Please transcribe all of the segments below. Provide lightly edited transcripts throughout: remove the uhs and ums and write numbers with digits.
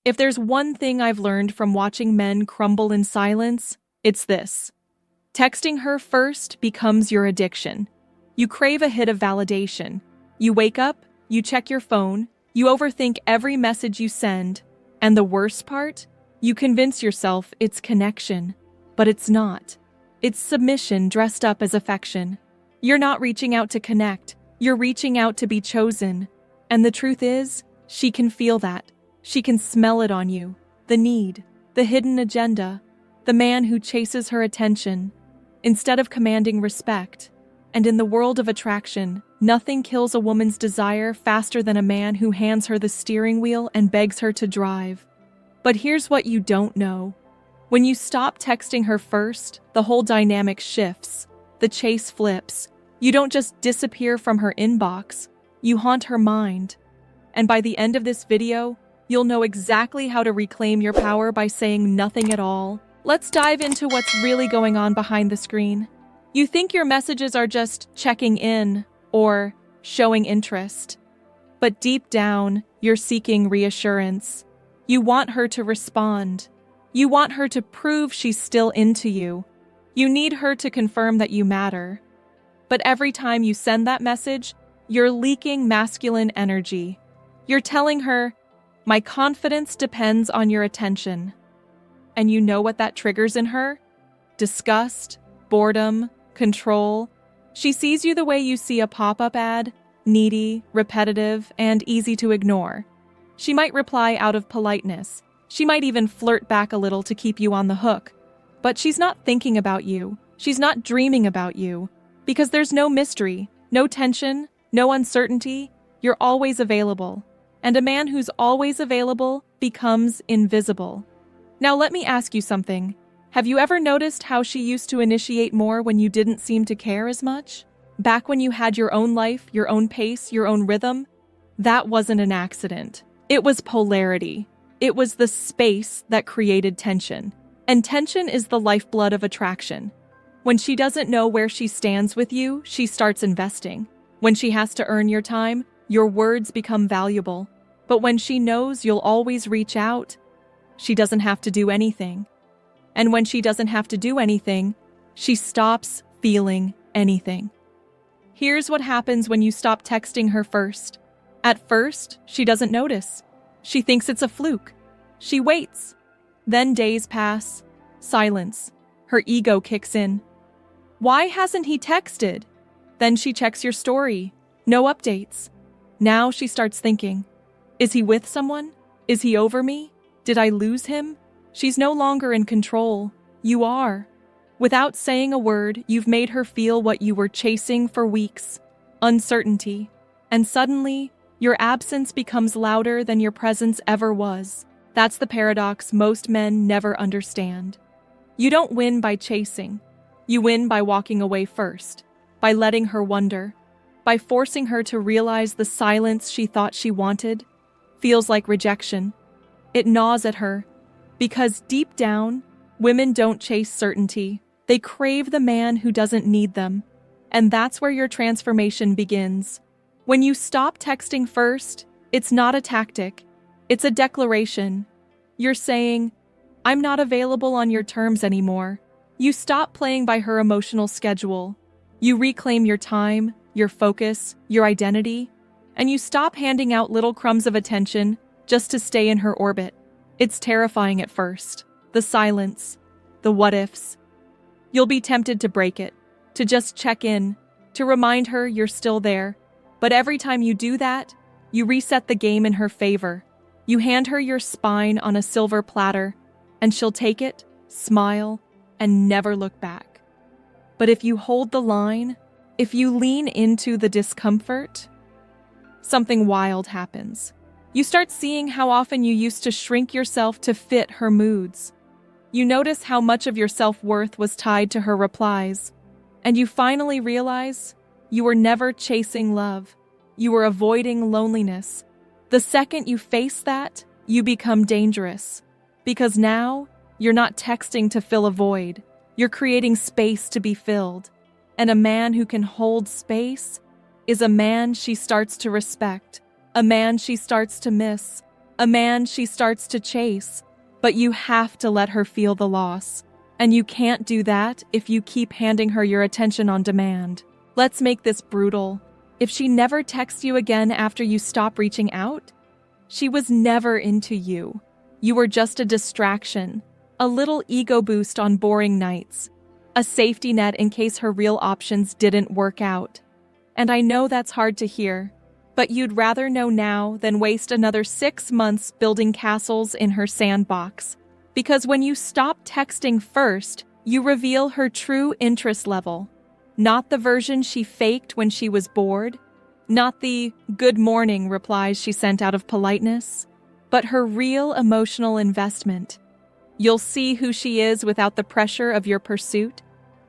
If there's one thing I've learned from watching men crumble in silence, it's this. Texting her first becomes your addiction. You crave a hit of validation. You wake up, you check your phone, you overthink every message you send, and the worst part? You convince yourself it's connection. But it's not. It's submission dressed up as affection. You're not reaching out to connect. You're reaching out to be chosen. And the truth is, she can feel that. She can smell it on you. The need, the hidden agenda, the man who chases her attention, instead of commanding respect. And in the world of attraction, nothing kills a woman's desire faster than a man who hands her the steering wheel and begs her to drive. But here's what you don't know. When you stop texting her first, the whole dynamic shifts. The chase flips. You don't just disappear from her inbox, you haunt her mind. And by the end of this video, you'll know exactly how to reclaim your power by saying nothing at all. Let's dive into what's really going on behind the screen. You think your messages are just checking in or showing interest. But deep down, you're seeking reassurance. You want her to respond. You want her to prove she's still into you. You need her to confirm that you matter. But every time you send that message, you're leaking masculine energy. You're telling her, my confidence depends on your attention. And you know what that triggers in her? Disgust, boredom, control. She sees you the way you see a pop-up ad, needy, repetitive, and easy to ignore. She might reply out of politeness. She might even flirt back a little to keep you on the hook. But she's not thinking about you. She's not dreaming about you. Because there's no mystery, no tension, no uncertainty. You're always available. And a man who's always available becomes invisible. Now let me ask you something. Have you ever noticed how she used to initiate more when you didn't seem to care as much? Back when you had your own life, your own pace, your own rhythm? That wasn't an accident. It was polarity. It was the space that created tension. And tension is the lifeblood of attraction. When she doesn't know where she stands with you, she starts investing. When she has to earn your time, your words become valuable. But when she knows you'll always reach out, she doesn't have to do anything. And when she doesn't have to do anything, she stops feeling anything. Here's what happens when you stop texting her first. At first, she doesn't notice. She thinks it's a fluke. She waits. Then days pass. Silence. Her ego kicks in. Why hasn't he texted? Then she checks your story. No updates. Now she starts thinking, is he with someone? Is he over me? Did I lose him? She's no longer in control. You are. Without saying a word, you've made her feel what you were chasing for weeks. Uncertainty. And suddenly, your absence becomes louder than your presence ever was. That's the paradox most men never understand. You don't win by chasing. You win by walking away first, by letting her wonder, by forcing her to realize the silence she thought she wanted feels like rejection. It gnaws at her, because deep down, women don't chase certainty. They crave the man who doesn't need them. And that's where your transformation begins. When you stop texting first, it's not a tactic. It's a declaration. You're saying, I'm not available on your terms anymore. You stop playing by her emotional schedule. You reclaim your time, your focus, your identity, and you stop handing out little crumbs of attention just to stay in her orbit. It's terrifying at first. The silence, the what-ifs. You'll be tempted to break it, to just check in, to remind her you're still there. But every time you do that, you reset the game in her favor. You hand her your spine on a silver platter, and she'll take it, smile, and never look back. But if you hold the line, if you lean into the discomfort, something wild happens. You start seeing how often you used to shrink yourself to fit her moods. You notice how much of your self-worth was tied to her replies. And you finally realize you were never chasing love. You were avoiding loneliness. The second you face that, you become dangerous. Because now, you're not texting to fill a void. You're creating space to be filled. And a man who can hold space is a man she starts to respect, a man she starts to miss, a man she starts to chase, but you have to let her feel the loss. And you can't do that if you keep handing her your attention on demand. Let's make this brutal. If she never texts you again after you stop reaching out, she was never into you. You were just a distraction, a little ego boost on boring nights, a safety net in case her real options didn't work out. And I know that's hard to hear, but you'd rather know now than waste another 6 months building castles in her sandbox. Because when you stop texting first, you reveal her true interest level. Not the version she faked when she was bored, not the "good morning" replies she sent out of politeness, but her real emotional investment. You'll see who she is without the pressure of your pursuit,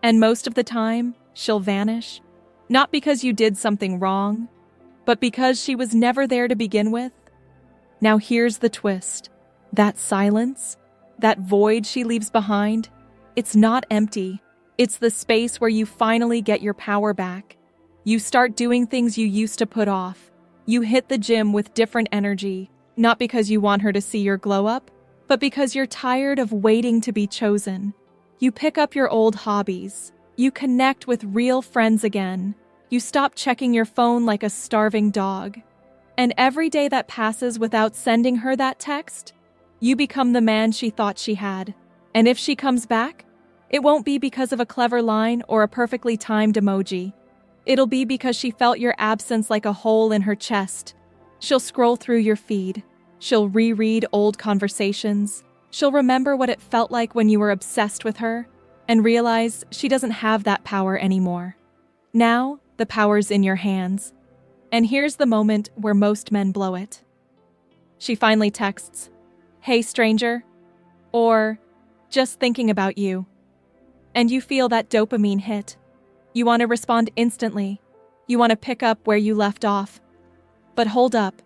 and most of the time, she'll vanish. Not because you did something wrong, but because she was never there to begin with. Now here's the twist. That silence, that void she leaves behind, it's not empty. It's the space where you finally get your power back. You start doing things you used to put off. You hit the gym with different energy, not because you want her to see your glow up, but because you're tired of waiting to be chosen. You pick up your old hobbies. You connect with real friends again. You stop checking your phone like a starving dog. And every day that passes without sending her that text, you become the man she thought she had. And if she comes back, it won't be because of a clever line or a perfectly timed emoji. It'll be because she felt your absence like a hole in her chest. She'll scroll through your feed. She'll reread old conversations. She'll remember what it felt like when you were obsessed with her and realize she doesn't have that power anymore. Now, the power's in your hands. And here's the moment where most men blow it. She finally texts, "Hey, stranger," or "Just thinking about you." And you feel that dopamine hit. You want to respond instantly. You want to pick up where you left off. But hold up.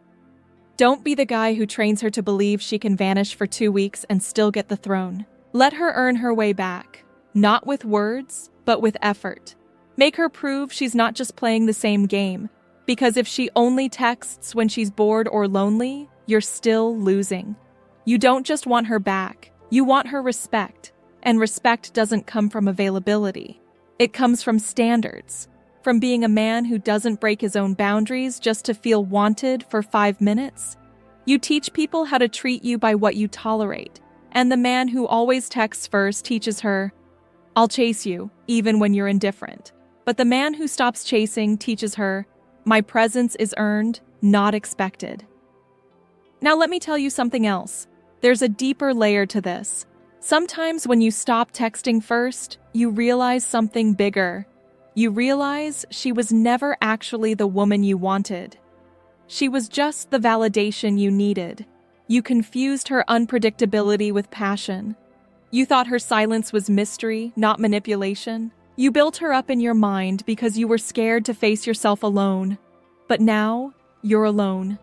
Don't be the guy who trains her to believe she can vanish for 2 weeks and still get the throne. Let her earn her way back, not with words, but with effort. Make her prove she's not just playing the same game, because if she only texts when she's bored or lonely, you're still losing. You don't just want her back, you want her respect. And respect doesn't come from availability. It comes from standards, from being a man who doesn't break his own boundaries just to feel wanted for 5 minutes. You teach people how to treat you by what you tolerate. And the man who always texts first teaches her, "I'll chase you, even when you're indifferent." But the man who stops chasing teaches her, "My presence is earned, not expected." Now let me tell you something else. There's a deeper layer to this. Sometimes when you stop texting first, you realize something bigger. You realize she was never actually the woman you wanted. She was just the validation you needed. You confused her unpredictability with passion. You thought her silence was mystery, not manipulation. You built her up in your mind because you were scared to face yourself alone. But now, you're alone.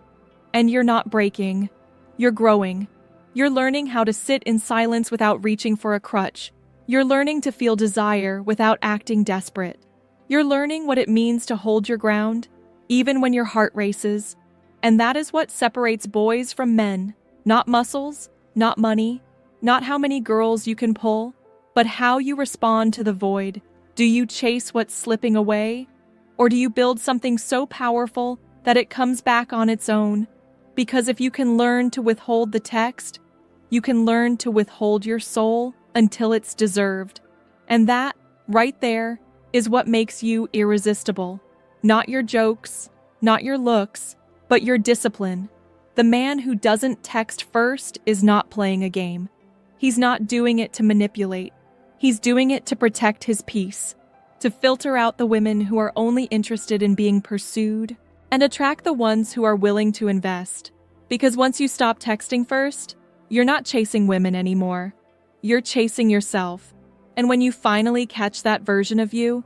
And you're not breaking. You're growing. You're learning how to sit in silence without reaching for a crutch. You're learning to feel desire without acting desperate. You're learning what it means to hold your ground, even when your heart races. And that is what separates boys from men. Not muscles, not money, not how many girls you can pull, but how you respond to the void. Do you chase what's slipping away? Or do you build something so powerful that it comes back on its own? Because if you can learn to withhold the text, you can learn to withhold your soul until it's deserved. And that, right there, is what makes you irresistible. Not your jokes, not your looks, but your discipline. The man who doesn't text first is not playing a game. He's not doing it to manipulate. He's doing it to protect his peace, to filter out the women who are only interested in being pursued, and attract the ones who are willing to invest. Because once you stop texting first, you're not chasing women anymore. You're chasing yourself. And when you finally catch that version of you,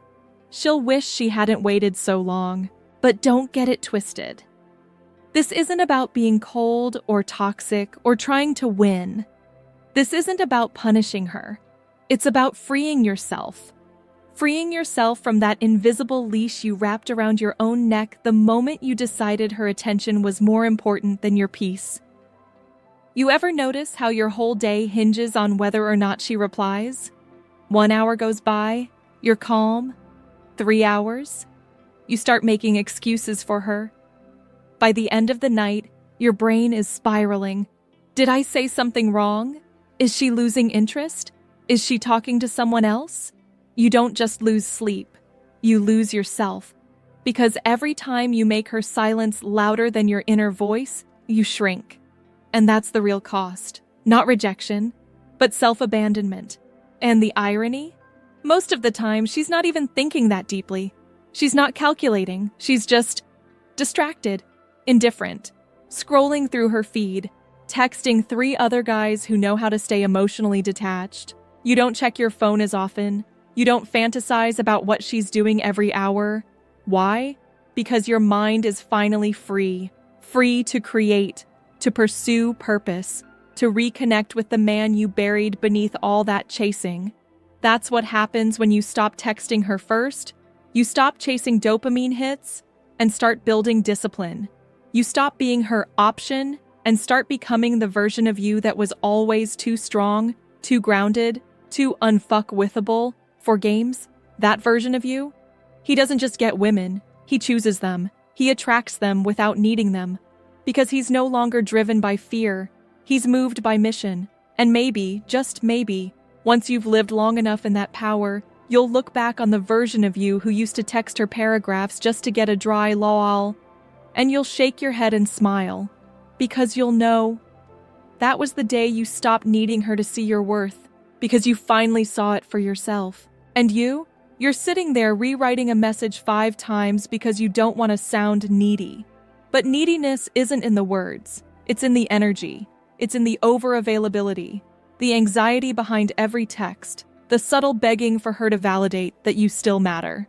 she'll wish she hadn't waited so long. But don't get it twisted. This isn't about being cold or toxic or trying to win. This isn't about punishing her. It's about freeing yourself. Freeing yourself from that invisible leash you wrapped around your own neck the moment you decided her attention was more important than your peace. You ever notice how your whole day hinges on whether or not she replies? 1 hour goes by, you're calm. 3 hours, you start making excuses for her. By the end of the night, your brain is spiraling. Did I say something wrong? Is she losing interest? Is she talking to someone else? You don't just lose sleep, you lose yourself. Because every time you make her silence louder than your inner voice, you shrink. And that's the real cost. Not rejection, but self-abandonment. And the irony? Most of the time, she's not even thinking that deeply. She's not calculating. She's just distracted, indifferent, scrolling through her feed, texting 3 other guys who know how to stay emotionally detached. You don't check your phone as often. You don't fantasize about what she's doing every hour. Why? Because your mind is finally free. Free to create, to pursue purpose, to reconnect with the man you buried beneath all that chasing. That's what happens when you stop texting her first. You stop chasing dopamine hits and start building discipline. You stop being her option and start becoming the version of you that was always too strong, too grounded, too unfuckwithable for games. That version of you? He doesn't just get women, he chooses them. He attracts them without needing them. Because he's no longer driven by fear. He's moved by mission. And maybe, just maybe, once you've lived long enough in that power, you'll look back on the version of you who used to text her paragraphs just to get a dry lol, and you'll shake your head and smile. Because you'll know that was the day you stopped needing her to see your worth, because you finally saw it for yourself. And you're sitting there rewriting a message 5 times because you don't want to sound needy. But neediness isn't in the words, it's in the energy, it's in the over-availability, the anxiety behind every text, the subtle begging for her to validate that you still matter.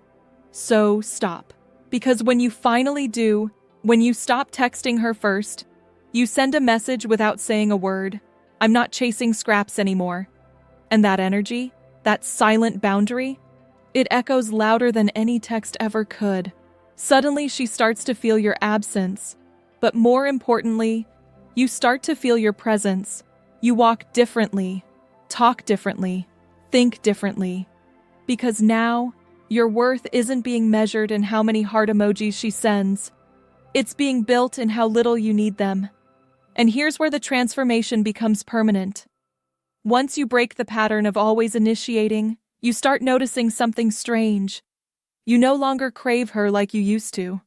So stop. Because when you finally do, when you stop texting her first, you send a message without saying a word. I'm not chasing scraps anymore. And that energy, that silent boundary, it echoes louder than any text ever could. Suddenly, she starts to feel your absence. But more importantly, you start to feel your presence. You walk differently, talk differently, think differently. Because now, your worth isn't being measured in how many heart emojis she sends. It's being built in how little you need them. And here's where the transformation becomes permanent. Once you break the pattern of always initiating, you start noticing something strange. You no longer crave her like you used to.